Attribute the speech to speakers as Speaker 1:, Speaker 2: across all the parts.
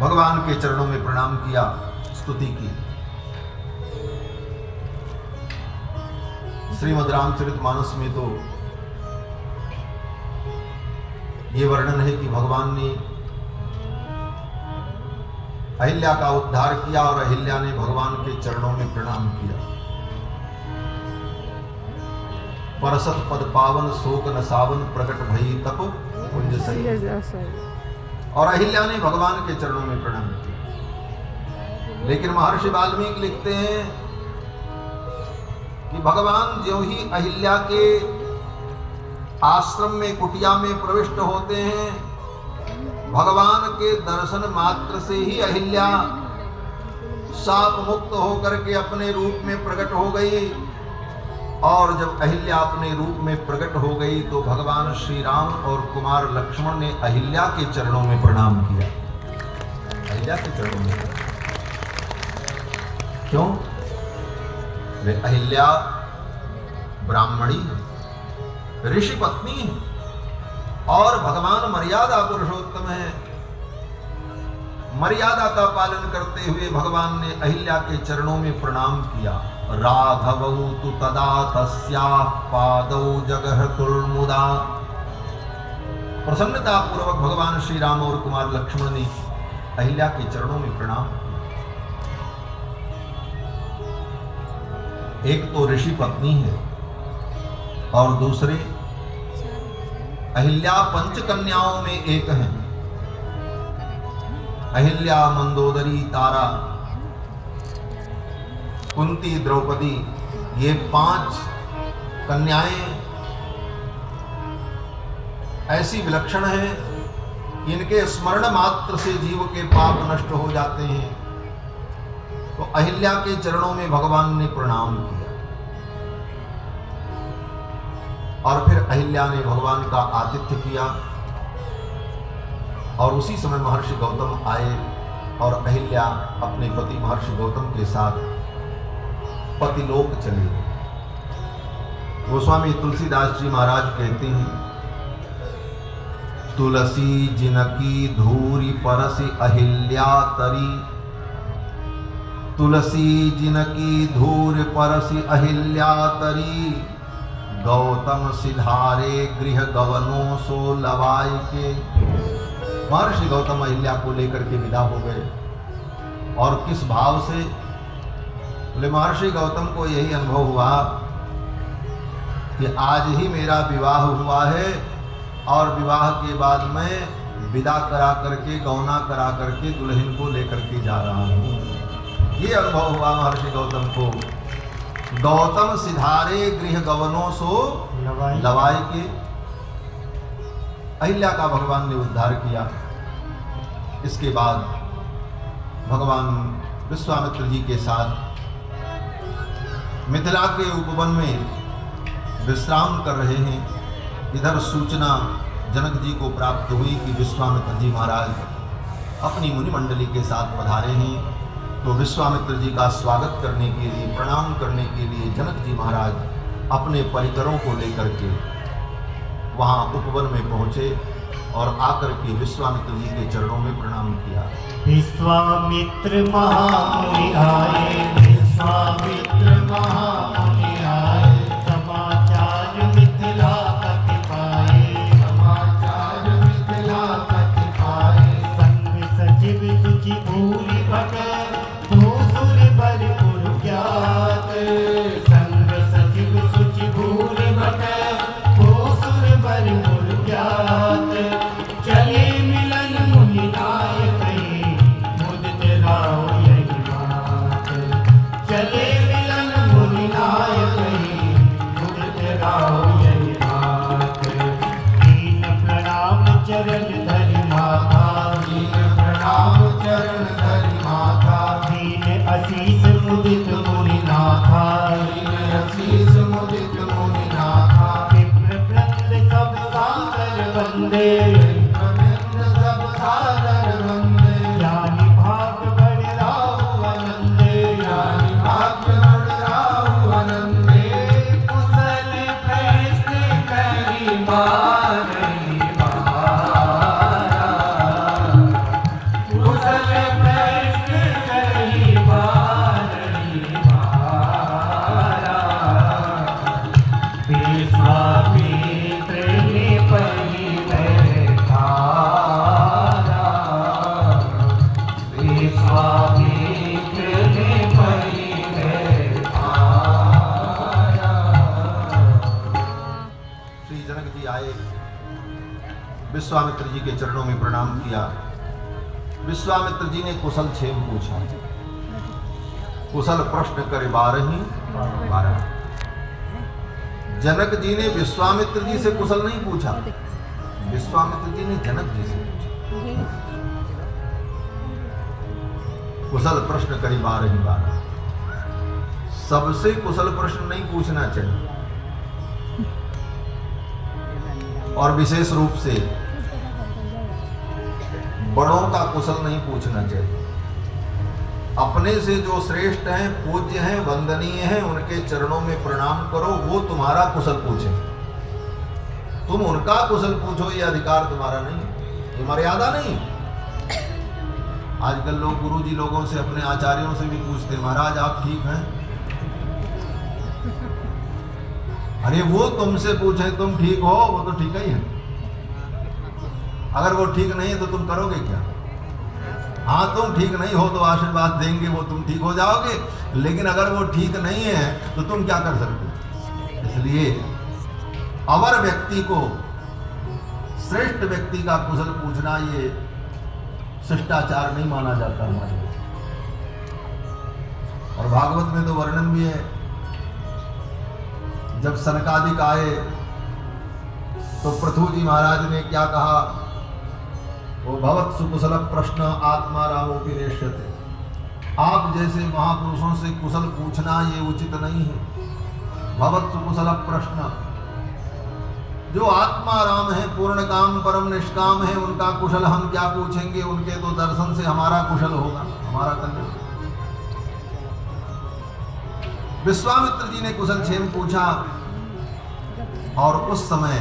Speaker 1: भगवान के चरणों में प्रणाम किया, स्तुति की। श्रीमद् रामचरितमानस में तो ये वर्णन है कि भगवान ने अहिल्या का उद्धार किया और अहिल्या ने भगवान के चरणों में प्रणाम किया। परसत पद पावन शोक न सावन प्रकट भई तप कुंज सही। और अहिल्या ने भगवान के चरणों में प्रणाम किया। लेकिन महर्षि वाल्मीकि लिखते हैं कि भगवान ज्यों ही अहिल्या के आश्रम में कुटिया में प्रविष्ट होते हैं, भगवान के दर्शन मात्र से ही अहिल्या शाप मुक्त होकर के अपने रूप में प्रकट हो गई। और जब अहिल्या अपने रूप में प्रकट हो गई तो भगवान श्री राम और कुमार लक्ष्मण ने अहिल्या के चरणों में प्रणाम किया। अहिल्या के चरणों में क्यों? वे अहिल्या ब्राह्मणी है, ऋषि पत्नी है और भगवान मर्यादा पुरुषोत्तम है। मर्यादा का पालन करते हुए भगवान ने अहिल्या के चरणों में प्रणाम किया। राघवौ तु तदा तस्याः पादौ जगहतुर्मुदा। प्रसन्नता पूर्वक भगवान श्री राम और कुमार लक्ष्मण ने अहिल्या के चरणों में प्रणाम किया। एक तो ऋषि पत्नी है और दूसरे अहिल्या पंच कन्याओं में एक है। अहिल्या, मंदोदरी, तारा, कुंती, द्रौपदी, ये 5 कन्याएं ऐसी विलक्षण हैं कि इनके स्मरण मात्र से जीव के पाप नष्ट हो जाते हैं। तो अहिल्या के चरणों में भगवान ने प्रणाम किया और फिर अहिल्या ने भगवान का आतिथ्य किया। और उसी समय महर्षि गौतम आए और अहिल्या अपने पति महर्षि गौतम के साथ पतिलोक चले गए। गोस्वामी तुलसीदास जी महाराज कहते हैं, तुलसी जिनकी धूरी परसि अहिल्या तरी। तुलसी जिनकी धूर परसि अहिल्या तरी। गौतम सिधारे गृह गवनों सो लवाई के। महर्षि गौतम अहिल्या को लेकर के विदा हो गए। और किस भाव से? बोले महर्षि गौतम को यही अनुभव हुआ कि आज ही मेरा विवाह हुआ है और विवाह के बाद मैं विदा करा करके, गौना करा करके दुल्हन को लेकर के जा रहा हूँ। ये अनुभव हुआ महर्षि गौतम को। गौतम सिधारे गृह गवनों सो लवाई के। अहिल्या का भगवान ने उद्धार किया। इसके बाद भगवान विश्वामित्र जी के साथ मिथिला के उपवन में विश्राम कर रहे हैं। इधर सूचना जनक जी को प्राप्त हुई कि विश्वामित्र जी महाराज अपनी मुनि मंडली के साथ पधारे हैं। तो विश्वामित्र जी का स्वागत करने के लिए, प्रणाम करने के लिए जनक जी महाराज अपने परिकरों को लेकर के वहाँ उपवन में पहुँचे और आकर के विश्वामित्र जी के चरणों में प्रणाम किया।
Speaker 2: विश्वामित्र महामुनि आए, विश्वामित्र महामुनि आए। समाचार मिथिला कति पाए, समाचार मिथिला कति पाए। संग सचिव सुचि भूरि भट, भूसुर बर पुर ज्ञात। संग सचिव सुचि भूरि भट, भूसुर बर पुर ज्ञात। चले मिलन मुनि नायक, मुदित राव यही बात। चले मिलन मुनि नायक, मुदित राव यही बात। दीन प्रणाम चरण धरि माता, दीन प्रणाम चरण
Speaker 1: जी के चरणों में प्रणाम किया। विश्वामित्र जी ने कुशल क्षेम पूछा। कुशल प्रश्न करे 12। जनक जी ने विश्वामित्र जी से कुशल नहीं पूछा, विश्वामित्र जी ने जनक जी से पूछा। कुशल प्रश्न करे 12। सबसे कुशल प्रश्न नहीं पूछना चाहिए, और विशेष रूप से बड़ों का कुशल नहीं पूछना चाहिए। अपने से जो श्रेष्ठ हैं, पूज्य हैं, वंदनीय हैं, उनके चरणों में प्रणाम करो, वो तुम्हारा कुशल पूछे। तुम उनका कुशल पूछो, ये अधिकार तुम्हारा नहीं, ये मर्यादा नहीं। आजकल लोग गुरुजी लोगों से, अपने आचार्यों से भी पूछते हैं, महाराज आप ठीक हैं? अरे वो तुमसे पूछे तुम ठीक हो, वो तो ठीक ही है। अगर वो ठीक नहीं है तो तुम करोगे क्या? हाँ, तुम ठीक नहीं हो तो आशीर्वाद देंगे, वो तुम ठीक हो जाओगे, लेकिन अगर वो ठीक नहीं है तो तुम क्या कर सकते? इसलिए अवर व्यक्ति को, श्रेष्ठ व्यक्ति का कुशल पूछना ये शिष्टाचार नहीं माना जाता हमारे। और भागवत में तो वर्णन भी है, जब सनकादिक आए तो पृथु जी महाराज ने क्या कहा? वो भवत सुकुशल प्रश्न आत्मा रामोपि नेष्यते। आप जैसे महापुरुषों से कुशल पूछना ये उचित नहीं है। भवत सुकुशल प्रश्न, जो आत्मा राम है, पूर्ण काम परम निष्काम है, उनका कुशल हम क्या पूछेंगे? उनके तो दर्शन से हमारा कुशल होगा, हमारा कल्याण। विश्वामित्र जी ने कुशल क्षेम पूछा, और उस समय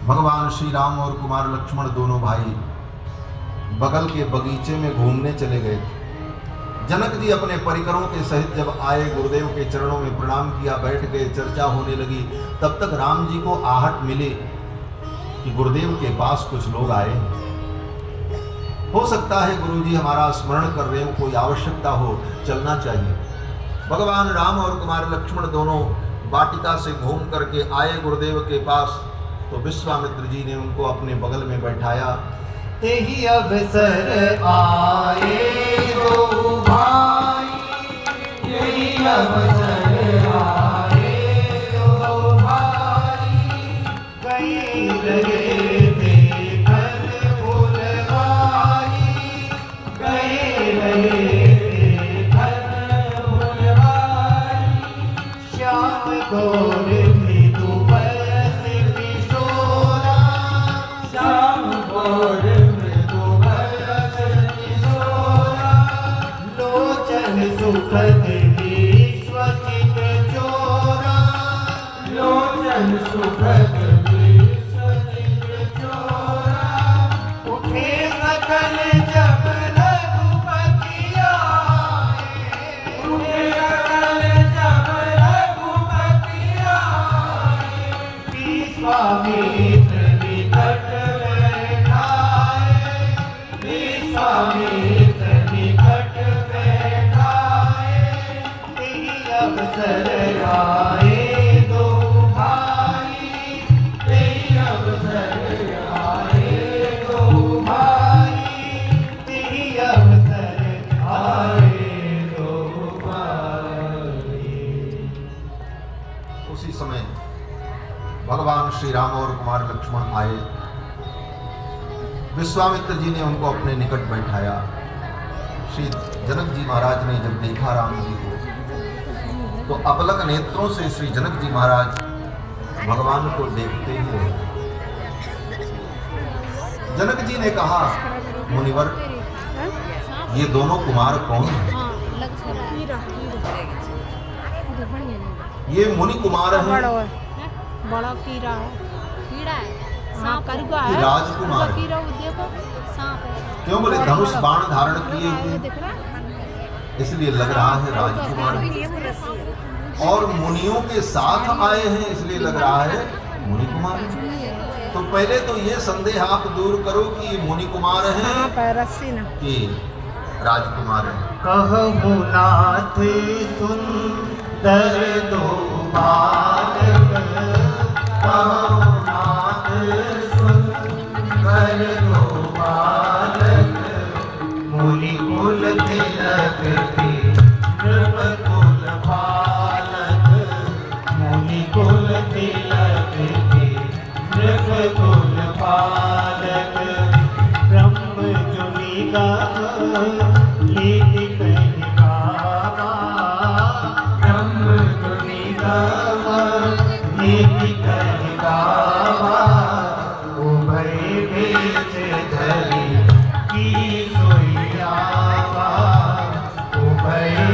Speaker 1: भगवान श्री राम और कुमार लक्ष्मण दोनों भाई बगल के बगीचे में घूमने चले गए। जनक जी अपने परिकरों के सहित जब आए, गुरुदेव के चरणों में प्रणाम किया, बैठ गए, चर्चा होने लगी। तब तक राम जी को आहट मिली कि गुरुदेव के पास कुछ लोग आए। हो सकता है गुरुजी हमारा स्मरण कर रहे हो, कोई आवश्यकता हो, चलना चाहिए। भगवान राम और कुमार लक्ष्मण दोनों वाटिका से घूम करके आए गुरुदेव के पास, तो विश्वामित्र जी ने उनको अपने बगल में बैठाया।
Speaker 2: तेहि अवसर आए दो भाई, तेहि अवसर आए दो भाई, कई रहे थे घर फुलवाई, कई रहे थे घर फुलवाई, श्याम गौर मृदु बरस किशोरा, श्याम गौर सुखद विश्वचित चोरा, लोचन सुखद विश्वचित चोरा, उठे सकल जब रघुपति आए, उठे सकल जब रघुपति आए, विश्वामित्र निकट बैठाए, विश्वामित्र निकट अवसर आए दो भाई, तेहि अवसर आए दो भाई, तेहि अवसर आए दो भाई।
Speaker 1: उसी समय भगवान श्री राम और कुमार लक्ष्मण आए। विश्वामित्र जी ने उनको अपने निकट बैठाया। श्री जनक जी महाराज ने जब देखा राम जी को, तो अपलक नेत्रों से श्री जनक जी महाराज भगवान को देखते ही रहे। जनक जी ने कहा, मुनिवर ये दोनों कुमार कौन हैं? ये मुनि कुमार हैं,
Speaker 3: बड़ा कीड़ा है,
Speaker 1: ये राजकुमार क्यों? बोले धनुष बाण धारण किए हुए, इसलिए लग रहा है राजकुमार। और मुनियों के साथ आए हैं, इसलिए लग रहा है मुनि कुमार। तो पहले तो ये संदेह आप दूर करो कि ये मुनि कुमार हैं कि राजकुमार हैं।
Speaker 2: कहु नाथ सुंदर दो बालक, कहु नाथ सुंदर कर दो बालक मुनि कुल तिलक के नृप कुल बालक मुनि कुल तिलक के नृप कुल बालक ब्रह्म जुनि का लीति